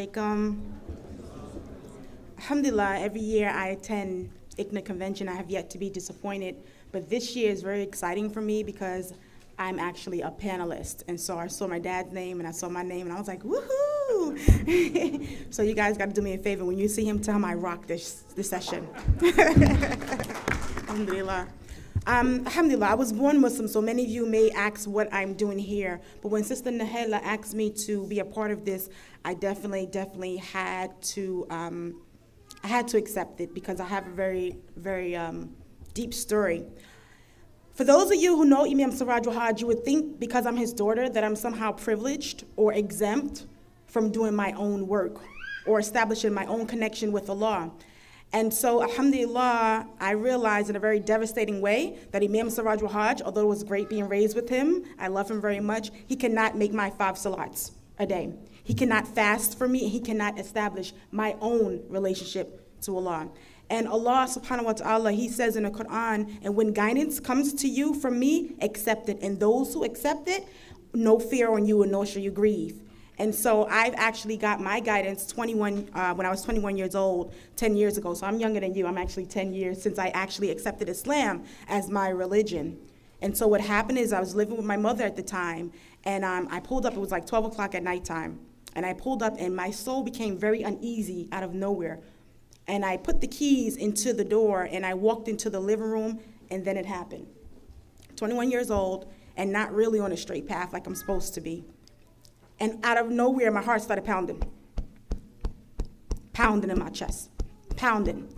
alaikum. Alhamdulillah, every year I attend ICNA convention. I have yet to be disappointed, but this year is very exciting for me because I'm actually a panelist. And so I saw my dad's name and I saw my name and I was like, woohoo! So you guys got to do me a favor. When you see him, tell him I rock this session. Alhamdulillah. Alhamdulillah, I was born Muslim, so many of you may ask what I'm doing here. But when Sister Nahela asked me to be a part of this, I definitely had to accept it because I have a very, very deep story. For those of you who know Imam Siraj Wahhaj, you would think because I'm his daughter that I'm somehow privileged or exempt from doing my own work or establishing my own connection with Allah. And so, alhamdulillah, I realized in a very devastating way that Imam Siraj Wahhaj, although it was great being raised with him, I love him very much, he cannot make my 5 salats a day. He cannot fast for me, and he cannot establish my own relationship to Allah. And Allah subhanahu wa ta'ala, he says in the Quran, and when guidance comes to you from me, accept it. And those who accept it, no fear on you and nor shall you grieve. And so I've actually got my guidance when I was 21 years old, 10 years ago. So I'm younger than you. I'm actually 10 years since I actually accepted Islam as my religion. And so what happened is I was living with my mother at the time, and I pulled up. It was like 12 o'clock at nighttime. And I pulled up, and my soul became very uneasy out of nowhere. And I put the keys into the door, and I walked into the living room, and then it happened. 21 years old, and not really on a straight path like I'm supposed to be. And out of nowhere, my heart started pounding. Pounding in my chest. Pounding.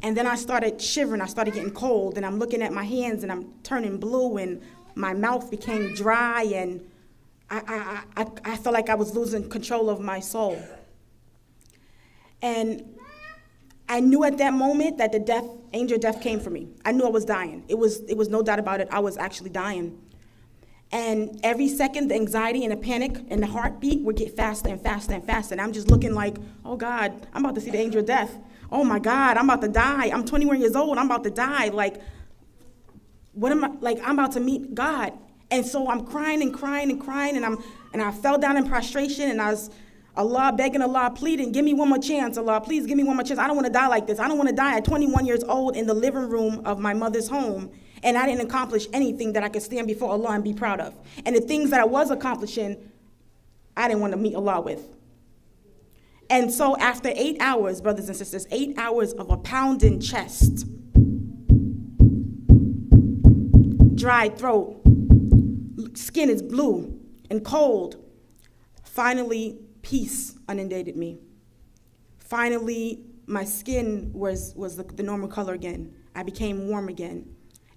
And then I started shivering. I started getting cold. And I'm looking at my hands, and I'm turning blue. And my mouth became dry. And I felt like I was losing control of my soul. And I knew at that moment that the angel of death came for me. I knew I was dying. It was no doubt about it. I was actually dying. And every second, the anxiety and the panic and the heartbeat would get faster and faster and faster. And I'm just looking like, oh, God, I'm about to see the angel of death. Oh, my God, I'm about to die. I'm 21 years old. I'm about to die. Like, what am I? Like, I'm about to meet God. And so I'm crying and crying and crying. And I fell down in prostration. And I was, Allah, begging Allah, pleading, give me one more chance, Allah. Please give me one more chance. I don't want to die like this. I don't want to die at 21 years old in the living room of my mother's home. And I didn't accomplish anything that I could stand before Allah and be proud of. And the things that I was accomplishing, I didn't want to meet Allah with. And so after 8 hours, brothers and sisters, 8 hours of a pounding chest, dry throat, skin is blue and cold, finally peace inundated me. Finally, my skin was the normal color again. I became warm again.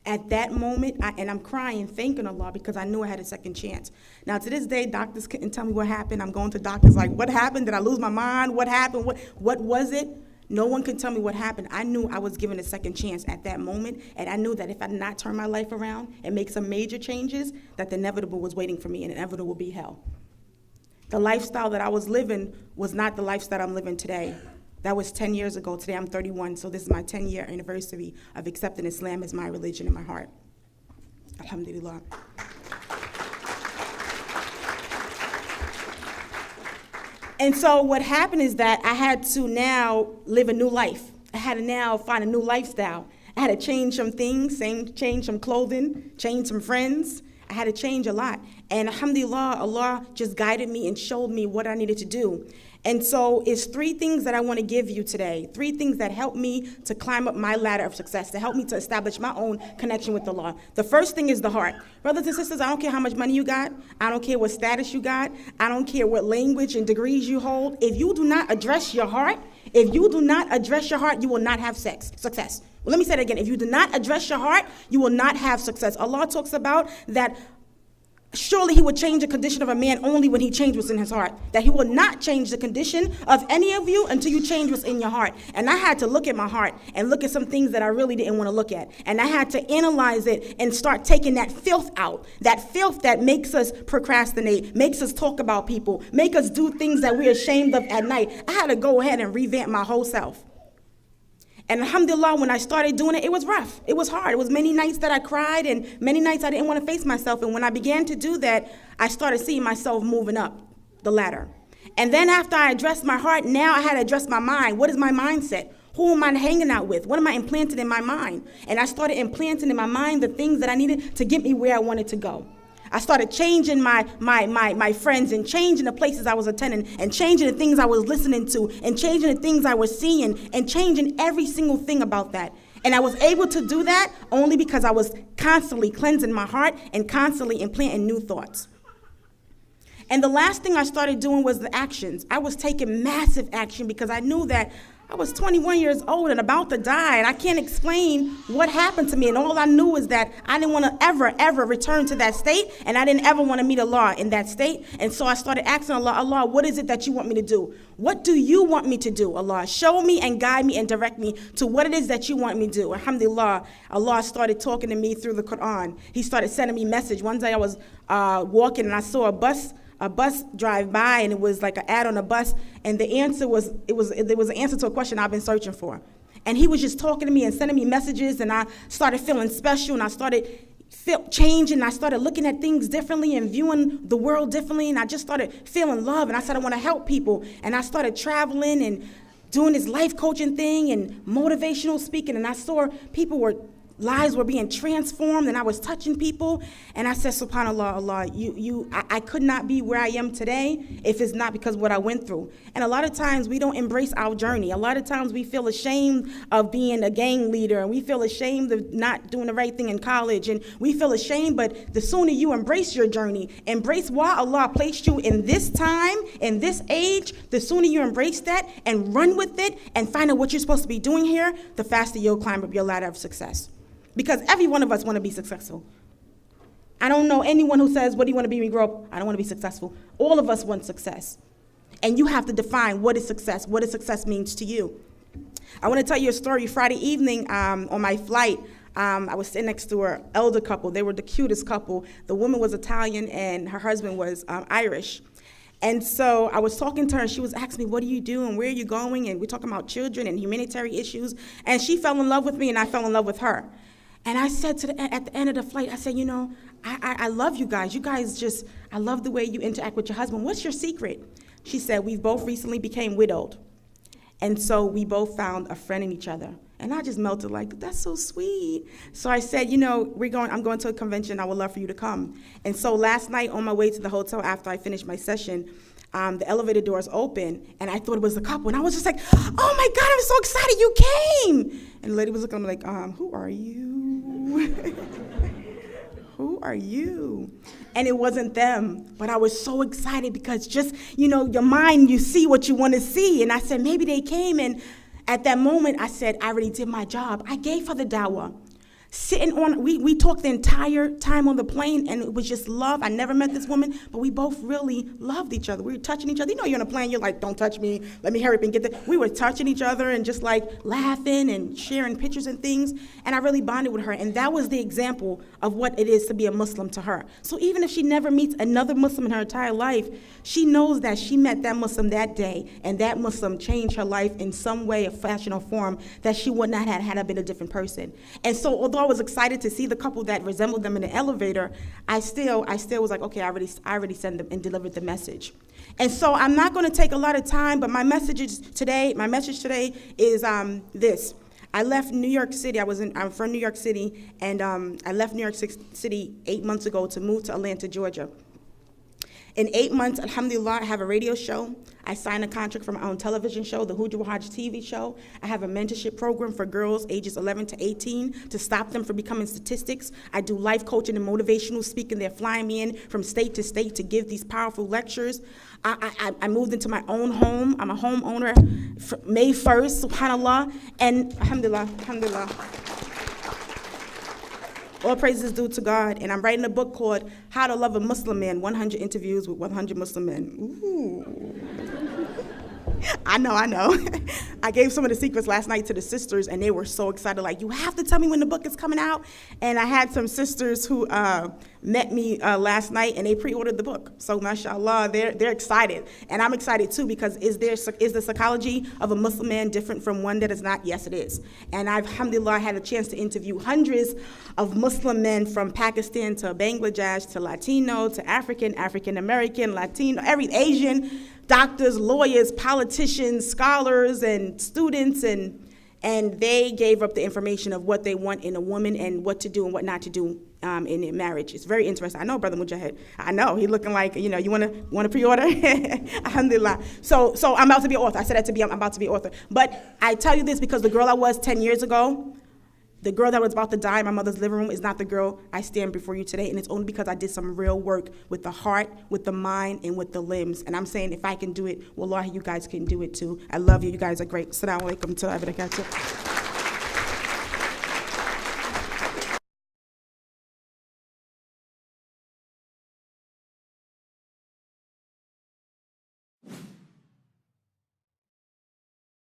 At that moment, and I'm crying, thanking Allah, because I knew I had a second chance. Now, to this day, doctors couldn't tell me what happened. I'm going to doctors like, what happened? Did I lose my mind? What happened? What was it? No one could tell me what happened. I knew I was given a second chance at that moment, and I knew that if I did not turn my life around and make some major changes, that the inevitable was waiting for me, and inevitable would be hell. The lifestyle that I was living was not the lifestyle I'm living today. That was 10 years ago. Today I'm 31, so this is my 10-year anniversary of accepting Islam as my religion in my heart. Alhamdulillah. And so what happened is that I had to now live a new life. I had to now find a new lifestyle. I had to change some things, change some clothing, change some friends. I had to change a lot. And alhamdulillah, Allah just guided me and showed me what I needed to do. And so it's 3 things that I want to give you today. 3 things that help me to climb up my ladder of success, to help me to establish my own connection with Allah. The first thing is the heart. Brothers and sisters, I don't care how much money you got. I don't care what status you got. I don't care what language and degrees you hold. If you do not address your heart, you will not have success. Well, let me say that again. If you do not address your heart, you will not have success. Allah talks about that surely he would change the condition of a man only when he changed what's in his heart. That he will not change the condition of any of you until you change what's in your heart. And I had to look at my heart and look at some things that I really didn't want to look at. And I had to analyze it and start taking that filth out. That filth that makes us procrastinate, makes us talk about people, make us do things that we're ashamed of at night. I had to go ahead and revamp my whole self. And alhamdulillah, when I started doing it, it was rough. It was hard. It was many nights that I cried and many nights I didn't want to face myself. And when I began to do that, I started seeing myself moving up the ladder. And then after I addressed my heart, now I had to address my mind. What is my mindset? Who am I hanging out with? What am I implanting in my mind? And I started implanting in my mind the things that I needed to get me where I wanted to go. I started changing my friends and changing the places I was attending and changing the things I was listening to and changing the things I was seeing and changing every single thing about that. And I was able to do that only because I was constantly cleansing my heart and constantly implanting new thoughts. And the last thing I started doing was the actions. I was taking massive action because I knew that I was 21 years old and about to die, and I can't explain what happened to me. And all I knew is that I didn't want to ever return to that state, and I didn't ever want to meet Allah in that state. And so I started asking Allah, what is it that you want me to do? What do you want me to do, Allah? Show me and guide me and direct me to what it is that you want me to do. Alhamdulillah, Allah started talking to me through the Quran. He started sending me message. One day I was walking, and I saw a bus drive by, and it was like an ad on a bus, and the answer was, there was an answer to a question I've been searching for. And he was just talking to me and sending me messages, and I started feeling special, and I started changing, I started looking at things differently and viewing the world differently, and I just started feeling love, and I said I want to help people, and I started traveling and doing this life coaching thing and motivational speaking, and I saw lives were being transformed, and I was touching people, and I said, SubhanAllah, Allah, I could not be where I am today if it's not because of what I went through. And a lot of times we don't embrace our journey. A lot of times we feel ashamed of being a gang leader, and we feel ashamed of not doing the right thing in college, and we feel ashamed, but the sooner you embrace your journey, embrace why Allah placed you in this time, in this age, the sooner you embrace that and run with it and find out what you're supposed to be doing here, the faster you'll climb up your ladder of success. Because every one of us want to be successful. I don't know anyone who says, what do you want to be when you grow up? I don't want to be successful. All of us want success. And you have to define what is success means to you. I want to tell you a story. Friday evening on my flight, I was sitting next to an elder couple. They were the cutest couple. The woman was Italian and her husband was Irish. And so I was talking to her, and she was asking me, what do you do and where are you going? And we're talking about children and humanitarian issues. And she fell in love with me, and I fell in love with her. And I said at the end of the flight, I said, I love you guys. You guys I love the way you interact with your husband. What's your secret? She said, we both recently became widowed. And so we both found a friend in each other. And I just melted like, that's so sweet. So I said, I'm going to a convention. I would love for you to come. And so last night on my way to the hotel after I finished my session, the elevator doors open, and I thought it was a couple. And I was just like, oh my God, I'm so excited you came. And the lady was looking at me like, who are you? Who are you? And it wasn't them, but I was so excited because just, your mind, you see what you want to see. And I said, maybe they came. And at that moment, I said, I already did my job. I gave her the dawah. We talked the entire time on the plane, and it was just love. I never met this woman, but we both really loved each other. We were touching each other. You're on a plane, you're like, don't touch me. Let me hurry up and get there. We were touching each other and just like laughing and sharing pictures and things, and I really bonded with her, and that was the example of what it is to be a Muslim to her. So even if she never meets another Muslim in her entire life, she knows that she met that Muslim that day, and that Muslim changed her life in some way, a fashion or form that she would not have had been a different person. And so although I was excited to see the couple that resembled them in the elevator, I still was like, okay, I already sent them and delivered the message. And so I'm not going to take a lot of time, but my message today is this. I left New York City. I'm from New York City, and I left New York City 8 months ago to move to Atlanta, Georgia. In 8 months, alhamdulillah, I have a radio show. I signed a contract for my own television show, the Hujra Hajj TV show. I have a mentorship program for girls ages 11 to 18 to stop them from becoming statistics. I do life coaching and motivational speaking. They're flying me in from state to state to give these powerful lectures. I moved into my own home. I'm a homeowner May 1st, subhanAllah, and alhamdulillah. All praises due to God, and I'm writing a book called How to Love a Muslim Man, 100 Interviews with 100 Muslim Men. Ooh. I know. I gave some of the secrets last night to the sisters, and they were so excited, like, you have to tell me when the book is coming out. And I had some sisters who met me last night, and they pre-ordered the book. So, mashallah, they're excited. And I'm excited, too, because is the psychology of a Muslim man different from one that is not? Yes, it is. And I've, alhamdulillah, had a chance to interview hundreds of Muslim men from Pakistan to Bangladesh to Latino to African American, Latino, every Asian, doctors, lawyers, politicians, scholars, and students, and they gave up the information of what they want in a woman and what to do and what not to do in their marriage. It's very interesting. I know, Brother Mujahid. I know. He looking like, you want to pre-order? Alhamdulillah. So I'm about to be an author. I said that I'm about to be an author. But I tell you this because the girl I was 10 years ago, the girl that was about to die in my mother's living room is not the girl I stand before you today, and it's only because I did some real work with the heart, with the mind, and with the limbs. And I'm saying if I can do it, wallahi, you guys can do it too. I love you. You guys are great. Assalamu alaikum wa rahmatullahi wa barakatuh.